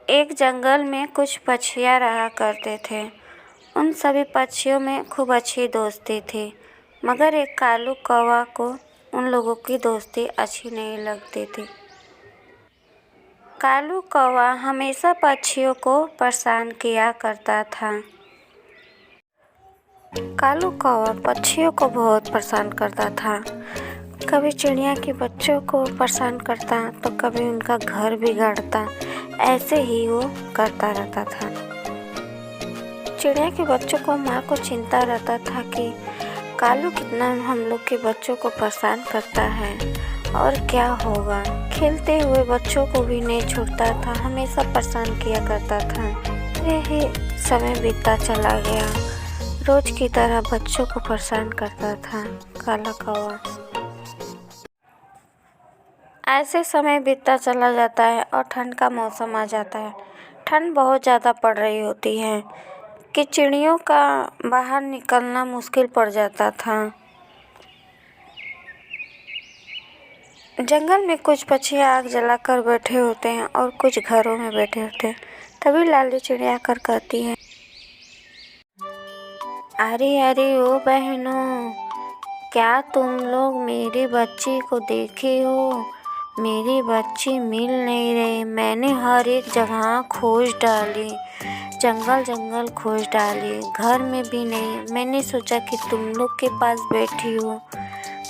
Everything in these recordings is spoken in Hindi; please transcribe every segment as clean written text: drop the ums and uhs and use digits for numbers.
एक जंगल में कुछ पक्षियाँ रहा करते थे। उन सभी पक्षियों में खूब अच्छी दोस्ती थी, मगर एक कालू कौवा को उन लोगों की दोस्ती अच्छी नहीं लगती थी। कालू कौवा हमेशा पक्षियों को परेशान किया करता था। कालू कौवा पक्षियों को बहुत परेशान करता था। कभी चिड़िया के बच्चों को परेशान करता तो कभी उनका घर बिगाड़ता। ऐसे ही वो करता रहता था। चिड़िया के बच्चों को माँ को चिंता रहता था कि कालू कितना हम लोग के बच्चों को परेशान करता है और क्या होगा। खेलते हुए बच्चों को भी नहीं छोड़ता था, हमेशा परेशान किया करता था। यही समय बीतता चला गया। रोज की तरह बच्चों को परेशान करता था काला कौवा। ऐसे समय बीतता चला जाता है और ठंड का मौसम आ जाता है। ठंड बहुत ज़्यादा पड़ रही होती है कि चिड़ियों का बाहर निकलना मुश्किल पड़ जाता था। जंगल में कुछ पक्षी आग जलाकर बैठे होते हैं और कुछ घरों में बैठे होते हैं। तभी लाली चिड़िया आकर कहती है, अरे अरे ओ बहनों, क्या तुम लोग मेरी बच्ची को देखे हो? मेरी बच्ची मिल नहीं रही। मैंने हर एक जगह खोज डाली, जंगल जंगल खोज डाली, घर में भी नहीं। मैंने सोचा कि तुम लोग के पास बैठी हो,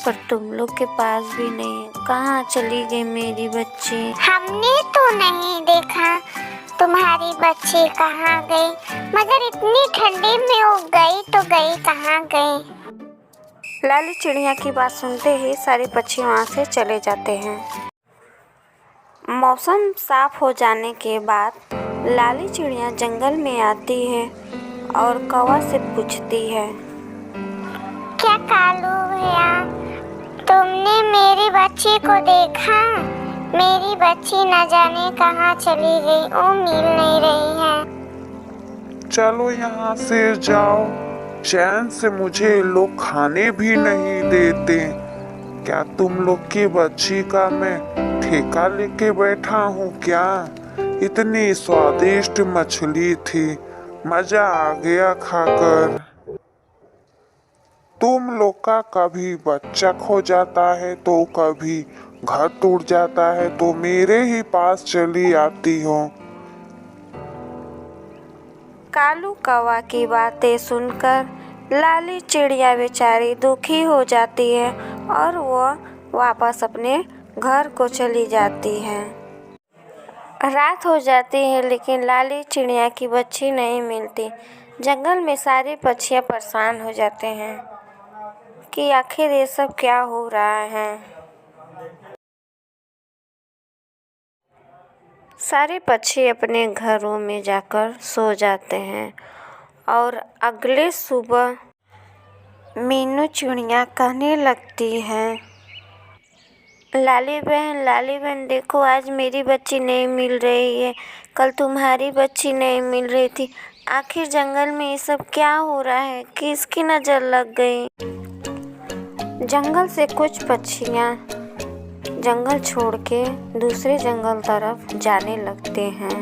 पर तुम लोग के पास भी नहीं। कहाँ चली गई मेरी बच्ची? हमने तो नहीं देखा तुम्हारी बच्ची कहाँ गई, मगर इतनी ठंडी में वो गई तो गई, कहाँ गई? लाली चिड़िया की बात सुनते ही सारे पक्षी वहाँ से चले जाते हैं। मौसम साफ हो जाने के बाद लाली चिड़िया जंगल में आती है और कौवा से पूछती है, क्या कालू भैया, तुमने मेरी बच्ची को देखा? मेरी बच्ची न जाने कहाँ चली गई, वो मिल नहीं रही है। चलो यहाँ से जाओ, चैन से मुझे लोग खाने भी नहीं देते। क्या तुम लोग की बच्ची का मैं ठेका लेके बैठा हूँ क्या? इतनी स्वादिष्ट मछली थी, मजा आ गया खाकर। तुम लोग का कभी बच्चा खो जाता है तो कभी घर टूट जाता है तो मेरे ही पास चली आती हो। कालू कौवा की बातें सुनकर लाली चिड़िया बेचारी दुखी हो जाती है और वह वापस अपने घर को चली जाती है। रात हो जाती है लेकिन लाली चिड़िया की बच्ची नहीं मिलती। जंगल में सारी पक्षियाँ परेशान हो जाते हैं कि आखिर ये सब क्या हो रहा है। सारे पक्षी अपने घरों में जाकर सो जाते हैं और अगले सुबह मीनू चिड़िया कहने लगती है, लाली बहन देखो, आज मेरी बच्ची नहीं मिल रही है, कल तुम्हारी बच्ची नहीं मिल रही थी। आखिर जंगल में ये सब क्या हो रहा है? किसकी नज़र लग गई? जंगल से कुछ पक्षियाँ जंगल छोड़ के दूसरे जंगल तरफ जाने लगते हैं।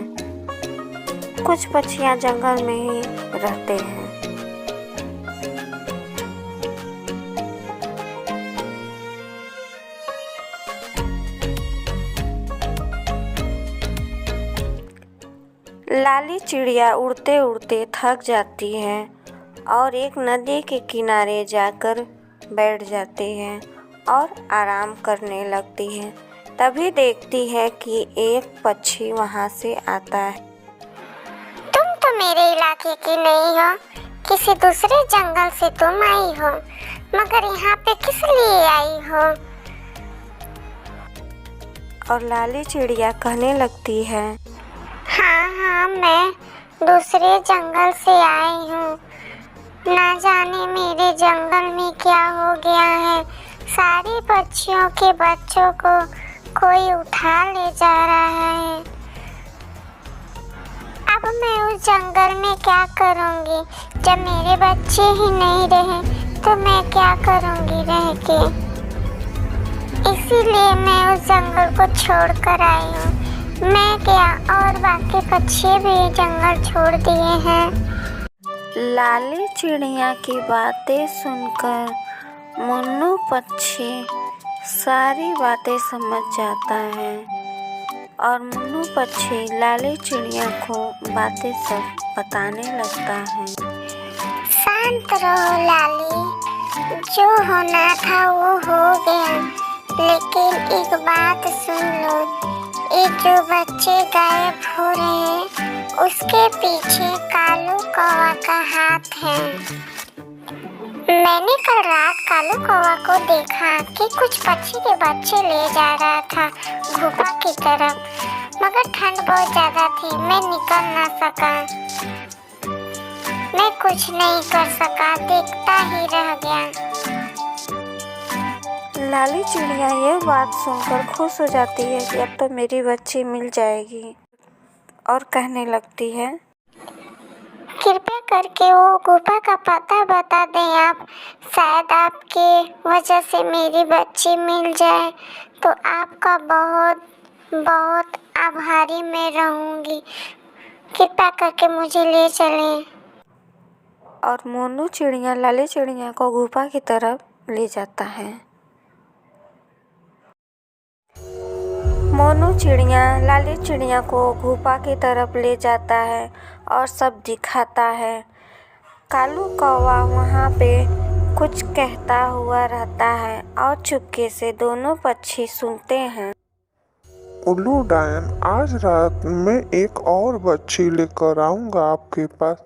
कुछ पक्षियाँ जंगल में ही रहते हैं। लाली चिड़िया उड़ते उड़ते थक जाती है और एक नदी के किनारे जाकर बैठ जाती है और आराम करने लगती है। तभी देखती है कि एक पक्षी वहाँ से आता है। तुम तो मेरे इलाके की नहीं हो, किसी दूसरे जंगल से तुम आई हो, मगर यहाँ पे किस लिए आई हो? और लाली चिड़िया कहने लगती है, हाँ, मैं दूसरे जंगल से आई हूँ। ना जाने मेरे जंगल में क्या हो गया है, सारे पक्षियों के बच्चों को कोई उठा ले जा रहा है। अब मैं उस जंगल में क्या करूँगी? जब मेरे बच्चे ही नहीं रहे तो मैं क्या करूँगी रह के? इसीलिए मैं उस जंगल को छोड़ कर आई हूँ। मैं क्या और बाकी पक्षी भी जंगल छोड़ दिए हैं। लाली चिड़िया की बातें सुनकर मुन्नू पक्षी सारी बातें समझ जाता है और मुन्नू पक्षी लाली चिड़िया को बातें सब बताने लगता है। शांत रहो लाली, जो होना था वो हो गया, लेकिन एक बात सुन लो, ये जो बच्चे गायब हो रहे हैं उसके पीछे कालू कौवा का हाथ है। मैंने कल रात कालू कौवा को देखा कि कुछ पक्षी के बच्चे ले जा रहा था गुफा की तरफ, मगर ठंड बहुत ज्यादा थी, मैं निकल ना सका। मैं कुछ नहीं कर सका, देखता ही रह गया। लाली चिड़िया ये बात सुनकर खुश हो जाती है कि अब तो मेरी बच्ची मिल जाएगी और कहने लगती है, कृपया करके वो गुफा का पता बता दें आप, शायद आपके वजह से मेरी बच्ची मिल जाए तो आपका बहुत बहुत आभारी मैं रहूंगी। कृपया करके मुझे ले चलें। और मोनू चिड़िया लाली चिड़िया को गुफा की तरफ ले जाता है। मोनू चिड़िया लाली चिड़िया को गुफा की तरफ ले जाता है और सब दिखाता है। कालू कौवा वहाँ पे कुछ कहता हुआ रहता है और चुपके से दोनों पक्षी सुनते हैं। उल्लू डायन, आज रात में एक और बच्ची लेकर आऊंगा आपके पास,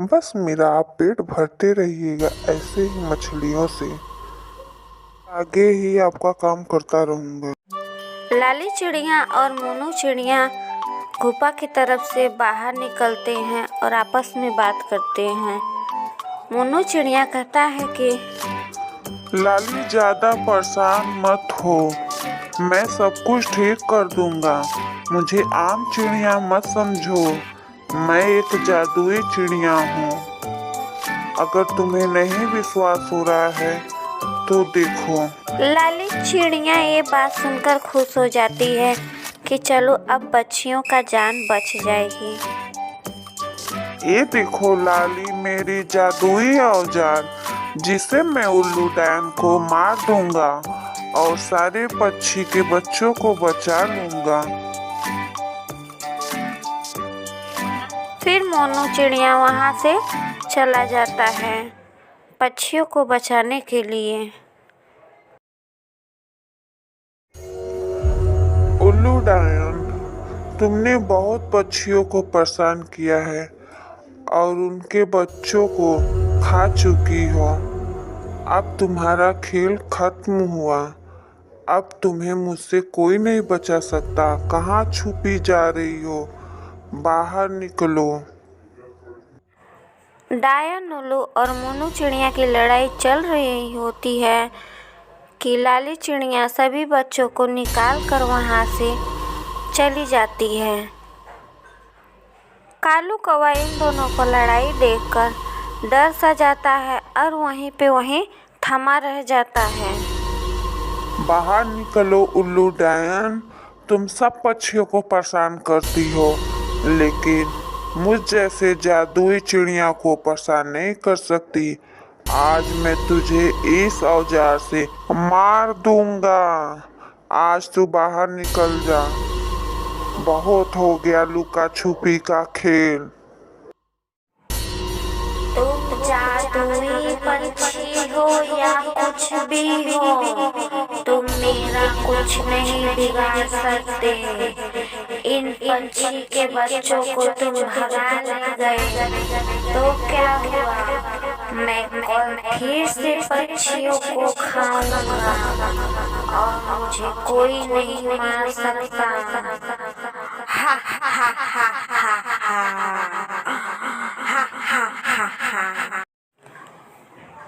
बस मेरा आप पेट भरते रहिएगा ऐसे ही मछलियों से, आगे ही आपका काम करता रहूंगा। लाली चिड़िया और मोनू चिड़िया गुफा की तरफ से बाहर निकलते हैं और आपस में बात करते हैं। मोनू चिड़िया कहता है कि लाली, ज्यादा परेशान मत हो, मैं सब कुछ ठीक कर दूंगा, मुझे आम चिड़िया मत समझो, मैं एक जादुई चिड़िया हूँ। अगर तुम्हें नहीं विश्वास हो रहा है तो देखो। लाली चिड़िया ये बात सुनकर खुश हो जाती है कि चलो अब बच्चियों का जान बच जाएगी। ये देखो लाली, मेरी जादुई औजार, जिसे मैं उल्लू डायन को मार दूंगा और सारे पक्षी के बच्चों को बचा लूंगा। फिर मोनू चिड़िया वहाँ से चला जाता है पक्षियों को बचाने के लिए। उल्लू डायन, तुमने बहुत पक्षियों को परेशान किया है और उनके बच्चों को खा चुकी हो। अब तुम्हारा खेल खत्म हुआ, अब तुम्हें मुझसे कोई नहीं बचा सकता। कहाँ छुपी जा रही हो, बाहर निकलो। डायन, उल्लू और मोनू चिड़िया की लड़ाई चल रही होती है कि लाली चिड़िया सभी बच्चों को निकाल कर वहाँ से चली जाती है। कालू कौवा इन दोनों को लड़ाई देखकर डर सा जाता है और वहीं थमा रह जाता है। बाहर निकलो उल्लू डायन, तुम सब पक्षियों को परेशान करती हो, लेकिन मुझ जैसे जादुई चिड़िया को परेशान नहीं कर सकती। आज मैं तुझे इस औजार से मार दूंगा। आज तू बाहर निकल जा, बहुत हो गया लुका छुपी का खेल। तुम जादुई पंछी हो या कुछ भी हो, तुम मेरा कुछ नहीं बिगाड़ सकते। इन पंछी के बच्चों को तुम भगा ले गए तो क्या हुआ, मैं कल फिर से पक्षियों को खाऊंगा और मुझे कोई नहीं मार सकता। हा हा हा हा हा।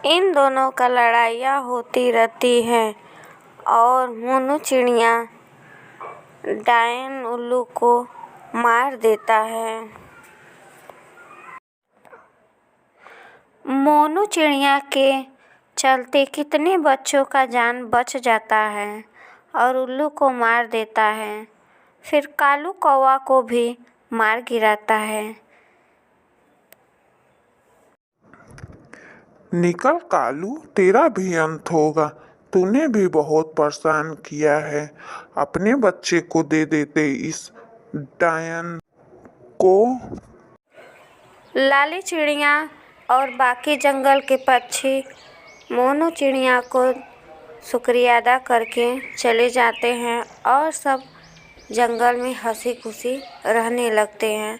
इन दोनों का लड़ाइयाँ होती रहती हैं और मोनू चिड़िया डायन उल्लू को मार देता है। मोनू चिड़िया के चलते कितने बच्चों का जान बच जाता है और उल्लू को मार देता है। फिर कालू कौवा को भी मार गिराता है। निकल कालू, तेरा भी अंत होगा। तूने भी बहुत परेशान किया है। अपने बच्चे को दे देते इस डायन को। लाली चिड़िया और बाकी जंगल के पक्षी मोनू चिड़िया को शुक्रिया अदा करके चले जाते हैं और सब जंगल में हंसी खुशी रहने लगते हैं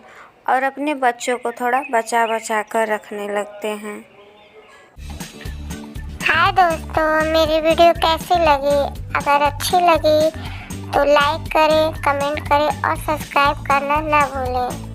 और अपने बच्चों को थोड़ा बचा बचा कर रखने लगते हैं। हाय दोस्तों, मेरी वीडियो कैसी लगी? अगर अच्छी लगी तो लाइक करें, कमेंट करें और सब्सक्राइब करना ना भूलें।